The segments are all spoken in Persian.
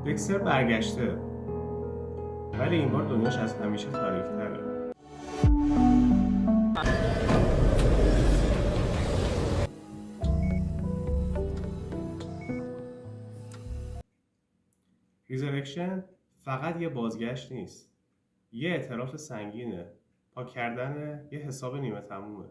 دکستر برگشته، ولی این بار دنیاش از همیشه تاریک‌تره. ریزرکشن فقط یه بازگشت نیست، یه اعتراف سنگینه، پاک کردن یه حساب نیمه تمومه.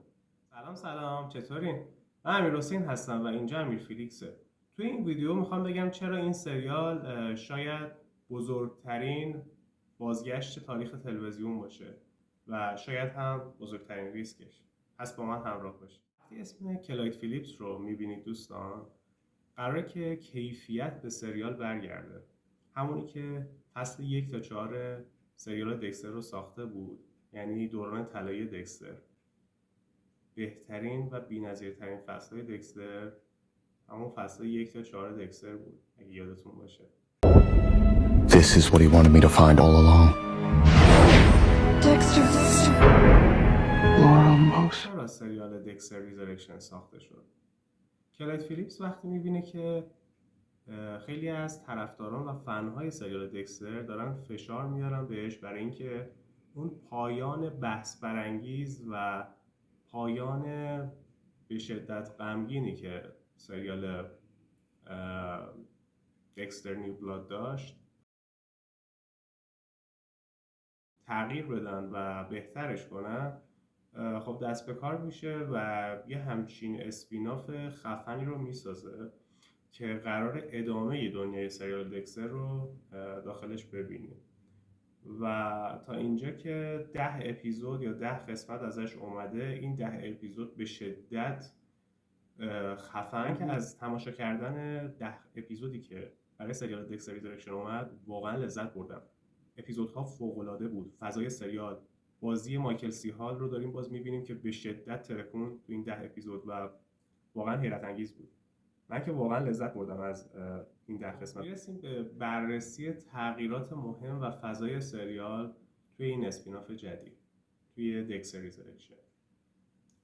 سلام چطورین؟ من امیرحسین هستم و اینجا امیر فیلیکسه. توی این ویدیو میخوام بگم چرا این سریال شاید بزرگترین بازگشت تاریخ تلویزیون باشه و شاید هم بزرگترین ریسکش. پس با من همراه باشید. وقتی اسم کلاید فیلیپس رو میبینید دوستان، قراره که کیفیت به سریال برگرده. همونی که فصل 1 تا 4 سریال دکستر رو ساخته بود، یعنی دوران طلایی دکستر. بهترین و بی‌نظیرترین فصل‌های دکستر همون فصل 1 تا 4 دکستر بود، اگه یادتون باشه. This is what he wanted me to find all along. Dexter. Laura Moss. چرا سریال دکستر ریزرکشن ساخته شد؟ کلاید فیلیپس وقتی میبینه که خیلی از طرفداران و فنهای سریال دکستر دارن فشار میارن بهش برای اینکه اون پایان بحث برانگیز و پایان به شدت غمگینی که سریال دکستر نیو بلاد داشت تغییر بدن و بهترش کنن، خب دست به کار میشه و یه همچین اسپیناف خفنی رو میسازه که قرار ادامه دنیای سریال دکستر رو داخلش ببینیم. و تا اینجا که 10 اپیزود یا 10 قسمت ازش اومده، این 10 اپیزود به شدت خفن که از تماشا کردن 10 اپیزودی که برای سریال دکستر ریزرکشن اومد واقعا لذت بردم. اپیزودها فوق‌العاده بود. فضای سریال، بازی مایکل سی هال رو داریم باز می‌بینیم که به شدت ترکون تو این 10 اپیزود و واقعا حیرت انگیز بود. من که واقعا لذت بردم از این 10 قسمت. میرسیم به بررسی تغییرات مهم و فضای سریال توی این اسپیناف جدید، توی دکستر ریزرکشن.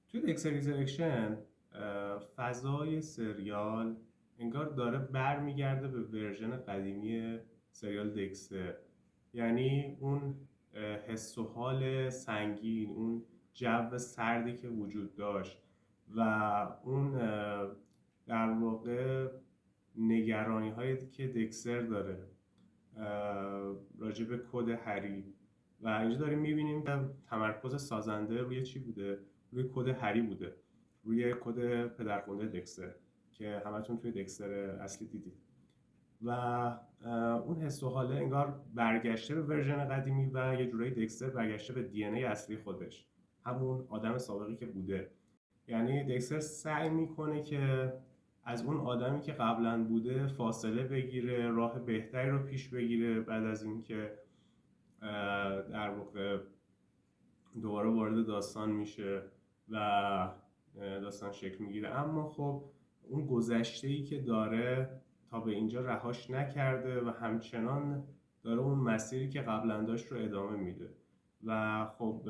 توی دکستر ریزرکشن فضای سریال انگار داره برمیگرده به ورژن قدیمی سریال دکستر. یعنی اون حس و حال سنگین، اون جو سردی که وجود داشت و اون در واقع نگرانی هایی که دکستر داره راجع به کد هری و اینجا داریم میبینیم که تمرکز سازنده روی چی بوده؟ روی کد هری بوده، روی کد پدرخوانده دکستر که همتون توی دکستر اصلی دیدید و اون حس و حاله انگار برگشته به ورژن قدیمی و یه جورایی دکستر برگشته به دی ان ای اصلی خودش، همون آدم سابقی که بوده. یعنی دکستر سعی میکنه که از اون آدمی که قبلا بوده فاصله بگیره، راه بهتری رو پیش بگیره بعد از اینکه در واقع دوباره وارد داستان میشه و داستان شکل میگیره. اما خب اون گذشته‌ای که داره تا به اینجا رهاش نکرده و همچنان داره اون مسیری که قبلا داشت رو ادامه میده و خب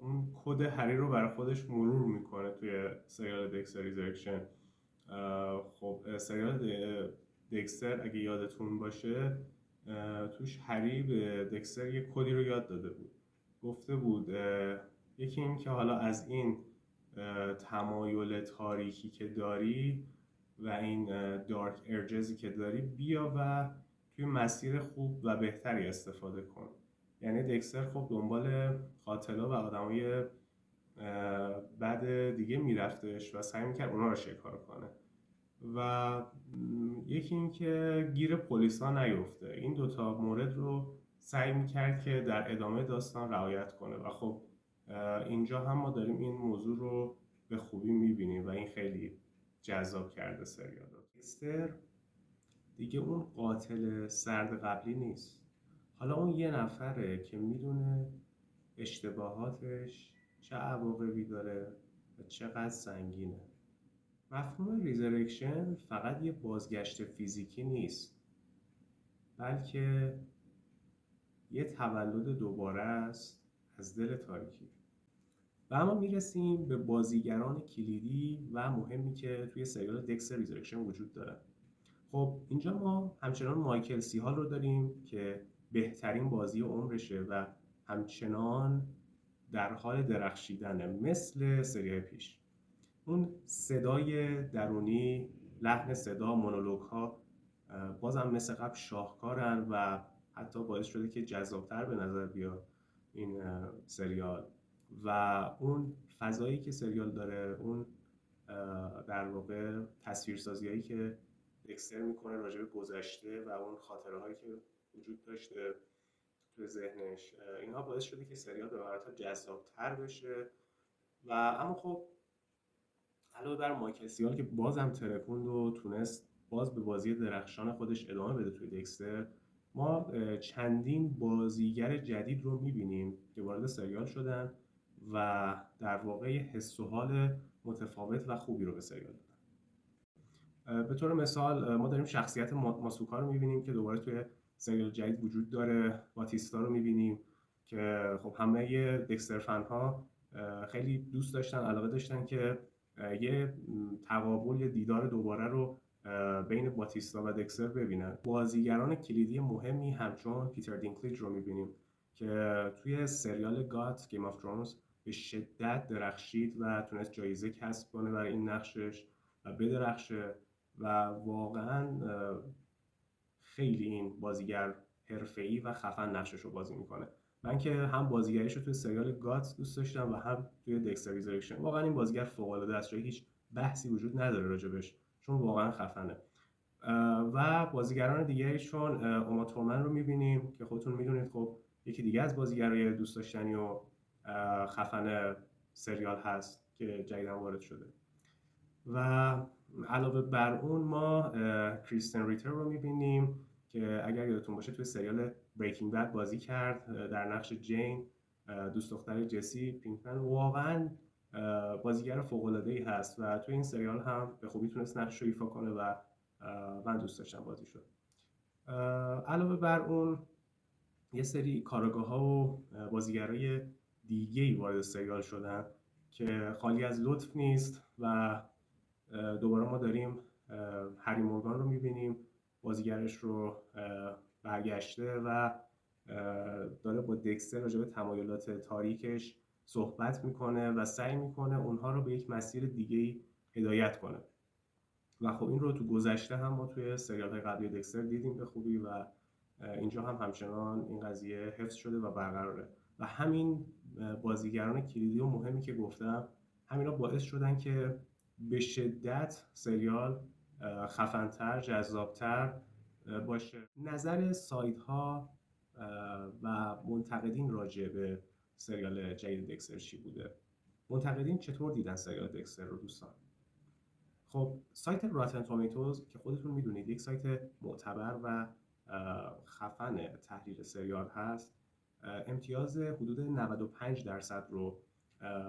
اون کد هری رو برای خودش مرور میکنه توی سریال دکستر ریزرکشن. خب سریال دکستر اگه یادتون باشه توش هری به دکستر یه کدی رو یاد داده بود، گفته بود یکی این که حالا از این تمایل تاریکی که داری و این دارک ارجزی که داری بیا و توی مسیر خوب و بهتری استفاده کن. یعنی دکستر خب دنبال قاتلا و آدمای بد دیگه میرفتش و سعی میکرد اونا رو شکار کنه و یکی این که گیر پلیسا نیفته. این دوتا مورد رو سعی میکرد که در ادامه داستان رعایت کنه و خب اینجا هم ما داریم این موضوع رو به خوبی میبینیم و این خیلی جذاب کرده سریال رو. دکستر دیگه اون قاتل سرد قبلی نیست، حالا اون یه نفره که میدونه اشتباهاتش چه عواقبی داره و چقدر سنگینه. مفهوم ریزرکشن فقط یه بازگشت فیزیکی نیست، بلکه یه تولد دوباره است از دل تاریکی. و اما میرسیم به بازیگران کلیدی و مهمی که توی سریال دکستر ریزرکشن وجود دارن. خب اینجا ما همچنان مایکل سی هال رو داریم که بهترین بازی عمرشه و همچنان در حال درخشیدنه مثل سریای پیش. اون صدای درونی، لحن صدا، مونولوگ ها بازم مثل قبل شاهکارن و حتی باعث شده که جذابتر به نظر بیاد این سریال. و اون فضایی که سریال داره، اون در واقع تصویرسازی هایی که دکستر میکنه راجع به گذشته و اون خاطره هایی که وجود داشته توی ذهنش، اینها باعث شده که سریال به مراتب جذابتر بشه. و اما خب علاوه بر مایکل سیال که بازم ترکوند و تونست باز به بازی درخشان خودش ادامه بده توی دکستر، ما چندین بازیگر جدید رو میبینیم که وارد سریال شدن و در واقع حس و حال متفاوت و خوبی رو به سریال دادن. به طور مثال ما داریم شخصیت ماسوکا رو میبینیم که دوباره توی سریال جدید وجود داره. باتیستا رو میبینیم که خب همه دکستر فن ها خیلی دوست داشتن، علاقه داشتن که یه تقابل، یه دیدار دوباره رو بین باتیستا و دکستر ببینن. بازیگران کلیدی مهمی همچون پیتر دینکلیج رو میبینیم که توی سریال گات گیم آف ترونز به شدت درخشید و تونست جایزه کسب کنه برای این نقشش و بدرخشه و واقعا خیلی این بازیگر حرفه‌ای و خفن نقشش رو بازی میکنه. من که هم بازیگریش رو توی سریال گات دوست داشتم و هم توی دکستر ریزرکشن. واقعا این بازیگر فوق‌العاده است، جای هیچ بحثی وجود نداره راجبش، چون واقعا خفنه. و بازیگران دیگه‌شون اوما تورمن رو می‌بینیم که خودتون می‌دونید خب یکی دیگه از بازیگرای دوست داشتنی و خفن سریال هست که جدیداً وارد شده. و علاوه بر اون ما کریستن ریتر رو می‌بینیم که اگر یادتون باشه توی سریال بریکینگ بد بازی کرد در نقش جین، دوست دختر جسی پینکمن. واقعا بازیگر فوق‌العاده‌ای هست و توی این سریال هم به خوبی تونست نقش رو ایفا کنه و من دوست داشتم بازی شد. علاوه بر اون یه سری کاراگاه‌ها و بازیگرای دیگه‌ای وارد سریال شدن که خالی از لطف نیست و دوباره ما داریم هری مورگان رو می‌بینیم، بازیگرش رو برگشته و داره با دکستر راجع به تمایلات تاریکش صحبت میکنه و سعی میکنه اونها رو به یک مسیر دیگه‌ای هدایت کنه. و خب این رو تو گذشته هم ما توی سریال‌های قبلی دکستر دیدیم به خوبی و اینجا هم همچنان این قضیه حفظ شده و برقراره. و همین بازیگران کلیدی و مهمی که گفتم، همینا باعث شدن که به شدت سریال خفن‌تر، جذاب‌تر باشه. نظر سایت‌ها و منتقدین راجع به سریال جدید دکستر چی بوده؟ منتقدین چطور دیدن سریال دکستر رو دوستان؟ خب سایت راتن تومیتوز که خودتون میدونید یک سایت معتبر و خفن تحلیل سریال هست، امتیاز حدود 95% رو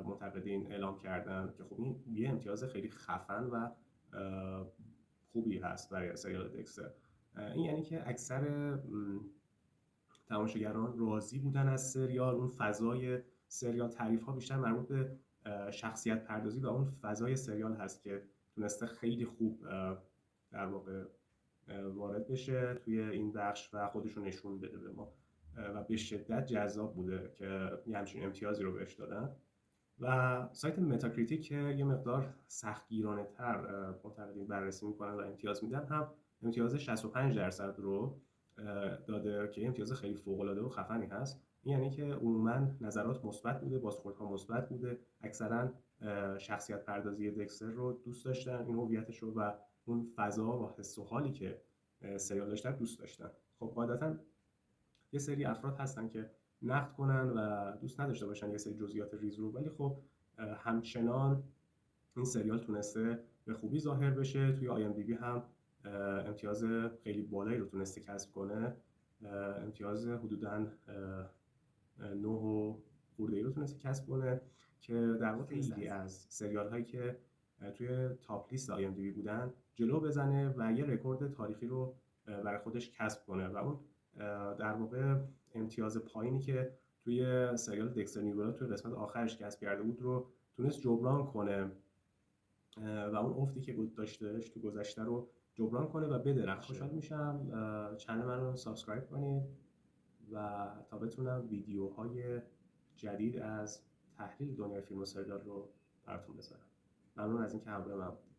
منتقدین اعلام کردن که خب این یه امتیاز خیلی خفن و خوبی هست برای سریال دکستر. این یعنی که اکثر تماشاگران راضی بودن از سریال. اون فضای سریال، تعریف ها بیشتر مربوط به شخصیت پردازی و اون فضای سریال هست که تونسته خیلی خوب در واقع وارد بشه توی این بخش و خودشو نشون بده به ما و به شدت جذاب بوده که یه همچین امتیازی رو بهش دادن. و سایت متاکریتیک که یه مقدار سختگیرانه تر منتقدین بررسی میکنن و امتیاز میدن، هم امتیاز 65% رو داده که امتیاز خیلی فوق‌العاده و خفنی هست. این یعنی که عموما نظرات مثبت بوده، بازخوردها مثبت بوده، اکثرا شخصیت پردازی دکستر رو دوست داشتن، این هویتش رو و اون فضا و حس و حالی که سریال داشتن دوست داشتن. خب قاعدتا یه سری افراد هستن که نقد کنن و دوست نداشته باشن یه سری جزئیات ریز رو، ولی خب همچنان این سریال تونسته به خوبی ظاهر بشه. توی IMDb هم امتیاز خیلی بالایی رو تونسته کسب کنه، امتیاز حدوداً 9 و خورده‌ای رو تونسته کسب کنه که در واقع خیلی از سریال هایی که توی تاپ لیست IMDb بودن جلو بزنه و یه رکورد تاریخی رو برای خودش کسب کنه. و اون در واقع امتیاز پایینی که توی سریال دکستر نیو توی قسمت آخرش کسب کرده بود رو تونست جبران کنه و اون افتی که داشتهش تو گذشته رو جبران کنه و بدرخ. باشه. خوشحال میشم چنل من رو سابسکرایب کنید و تا بتونم ویدیوهای جدید از تحلیل دنیای فیلم و سریال رو براتون بذارم. ممنون از اینکه همراه من بودید.